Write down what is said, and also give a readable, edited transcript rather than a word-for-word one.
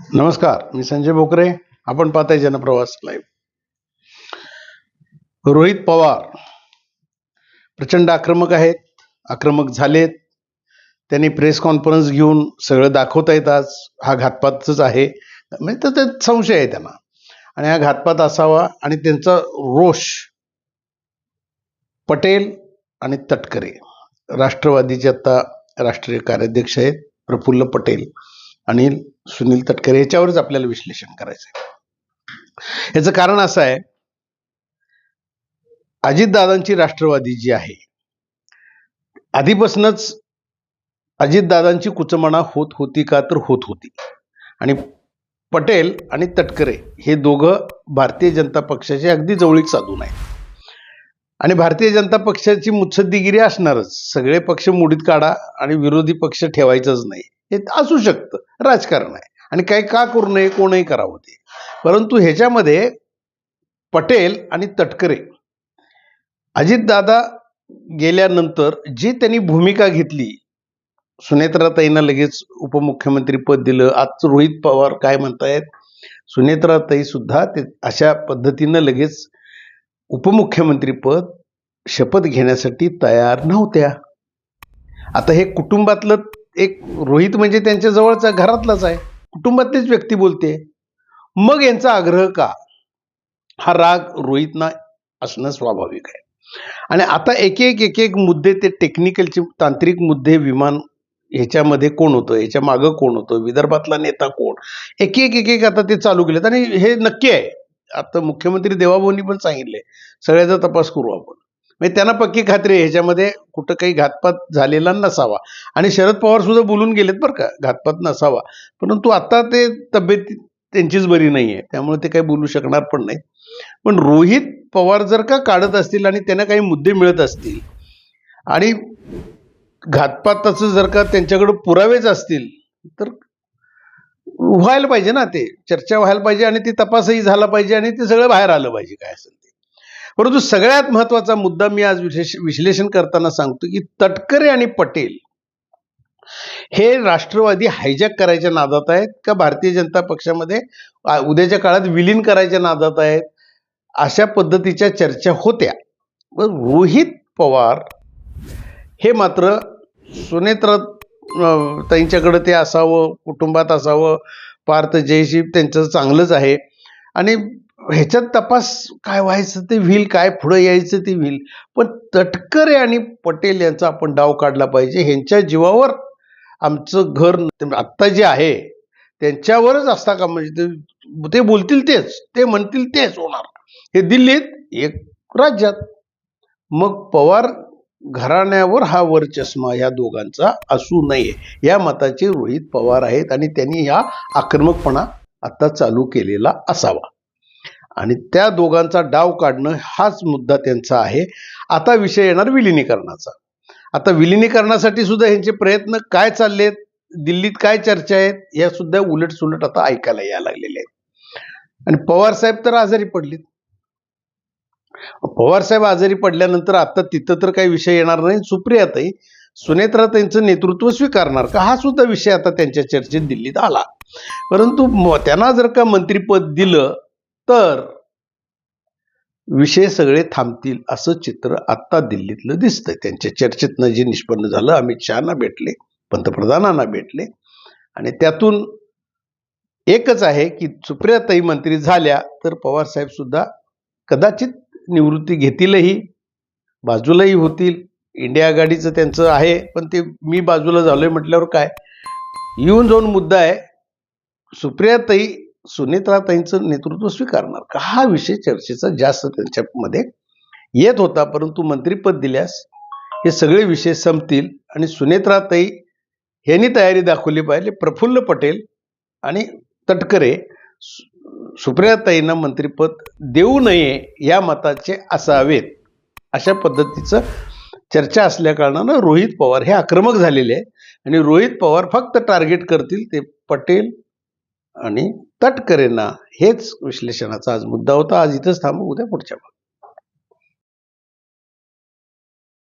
नमस्कार, मी संजय भोकरे. आपण पाहताय जनप्रवास लाईव्ह. रोहित पवार प्रचंड आक्रमक आहेत, आक्रमक झालेत. त्यांनी प्रेस कॉन्फरन्स घेऊन सगळं दाखवतायत. आज हा घातपातच आहे, म्हणजे त्यात संशय आहे त्यांना, आणि हा घातपात असावा. आणि त्यांचा रोष पटेल आणि तटकरे, राष्ट्रवादीचे आता राष्ट्रीय कार्याध्यक्ष आहेत प्रफुल्ल पटेल आणि सुनील तटकरे, याच्यावरच आपल्याला विश्लेषण करायचं आहे. याचं कारण असं आहे, अजितदादांची राष्ट्रवादी जी आहे, आधीपासूनच अजितदादांची कुचमणा होत होती का, तर होत होती. आणि पटेल आणि तटकरे हे दोघं भारतीय जनता पक्षाचे अगदी जवळीक साधून आहेत. आणि भारतीय जनता पक्षाची मुत्सद्दीगिरी असणारच. सगळे पक्ष मोडीत काढा आणि विरोधी पक्ष ठेवायचंच नाही, हे असू शकतं, राजकारण आहे. आणि काही का करू नये, कोणही करावं ते. परंतु ह्याच्यामध्ये पटेल आणि तटकरे, अजितदादा गेल्यानंतर जी त्यांनी भूमिका घेतली, सुनेत्राताईंना लगेच उपमुख्यमंत्री पद दिलं. आज रोहित पवार काय म्हणतायत, सुनेत्राताई सुद्धा ते अशा पद्धतीनं लगेच उपमुख्यमंत्री पद शपथ घेण्यासाठी तयार नव्हत्या. आता हे कुटुंबातलं एक, रोहित म्हणजे त्यांच्या जवळचा घरातलाच आहे, कुटुंबातलीच व्यक्ती बोलते. मग यांचा आग्रह का, हा राग रोहितना असणं स्वाभाविक आहे. आणि आता एक एक मुद्दे, ते टेक्निकलचे तांत्रिक मुद्दे, विमान ह्याच्यामध्ये कोण होतं, ह्याच्या मागं कोण होतं, विदर्भातला नेता कोण, एक एक आता ते चालू केलेत. आणि हे नक्की आहे, आता मुख्यमंत्री देवाभाऊंनी पण सांगितले, सगळ्याचा तपास करू आपण. म्हणजे त्यांना पक्की खात्री आहे ह्याच्यामध्ये कुठं काही घातपात झालेला नसावा. आणि शरद पवार सुद्धा बोलून गेलेत बरं का, घातपात नसावा. परंतु आता ते तब्येत त्यांचीच बरी नाही आहे, त्यामुळे ते काही बोलू शकणार पण नाही. पण रोहित पवार जर का काढत असतील आणि त्यांना काही मुद्दे मिळत असतील आणि घातपाताचं जर का त्यांच्याकडे पुरावेच असतील, तर व्हायला पाहिजे ना, ते चर्चा व्हायला पाहिजे आणि ती तपासही झाला पाहिजे आणि ते सगळं बाहेर आलं पाहिजे काय असेल ते. परंतु सगळ्यात महत्वाचा मुद्दा मी आज विश्लेषण करताना सांगतो की तटकरे आणि पटेल हे राष्ट्रवादी हायजॅक करायच्या नादात आहेत का भारतीय जनता पक्षामध्ये उद्याच्या काळात विलीन करायच्या नादात आहेत, अशा पद्धतीच्या चर्चा होत्या. रोहित पवार हे मात्र सुनेत्रा ताईंच्याकडे ते असावं, कुटुंबात असावं, पार्थ जयशी त्यांचं चांगलंच आहे. आणि ह्याच्यात तपास काय व्हायचं ते होईल, काय पुढं यायचं ते होईल. पण तटकरे आणि पटेल यांचा आपण डाव काढला पाहिजे. ह्यांच्या जीवावर आमचं घर आत्ता जे आहे त्यांच्यावरच असता का, म्हणजे ते बोलतील तेच, ते म्हणतील तेच होणार. हे दिल्लीत, एक राज्यात. मग पवार घराण्यावर हा वरचष्मा ह्या दोघांचा असू नये, या मताचे रोहित पवार आहेत. आणि त्यांनी हा आक्रमकपणा आता चालू केलेला असावा आणि त्या दोघांचा डाव काढणं हाच मुद्दा त्यांचा आहे. आता विषय येणार विलिनीकरणाचा. आता विलिनीकरणासाठी सुद्धा ह्यांचे प्रयत्न काय चाललेत, दिल्लीत काय चर्चा आहेत, या सुद्धा उलट सुलट आता ऐकायला यायला लागलेले आहेत. आणि पवार साहेब तर आजारी पडलेत. पवार साहेब आजारी पडल्यानंतर आता तिथं तर काही विषय येणार नाही. सुप्रियाताई, सुनेत्राताईंचं नेतृत्व स्वीकारणार का, हा सुद्धा विषय आता त्यांच्या चर्चेत दिल्लीत आला. परंतु त्यांना जर का मंत्रिपद दिलं तर विषय सगळे थांबतील असं चित्र आता दिल्लीतलं दिसतंय. त्यांच्या चर्चेतनं जे निष्पन्न झालं, अमित शहाना भेटले, पंतप्रधानांना भेटले, आणि त्यातून एकच आहे की सुप्रियाताई मंत्री झाल्या तर पवार साहेब सुद्धा कदाचित निवृत्ती घेतीलही, बाजूलाही होतील. इंडिया आघाडीचं त्यांचं आहे, पण ते मी बाजूला झालोय म्हटल्यावर काय, येऊन जाऊन मुद्दा आहे. सुप्रियाताई सुनेत्राताईंचं नेतृत्व स्वीकारणार का, हा विषय चर्चेचा जास्त त्यांच्यामध्ये येत होता. परंतु मंत्रिपद दिल्यास हे सगळे विषय संपतील आणि सुनेत्राताई यांनी तयारी दाखवली पाहिजे. प्रफुल्ल पटेल आणि तटकरे सुप्रियाताईंना मंत्रिपद देऊ नये या मताचे असावेत, अशा पद्धतीचं चर्चा असल्या कारणानं रोहित पवार हे आक्रमक झालेले आहेत. आणि रोहित पवार फक्त टार्गेट करतील ते पटेल आणि तटकरेंना. हेच विश्लेषणाचा आज मुद्दा होता. आज इथंच थांबू, उद्या पुढच्या भागात.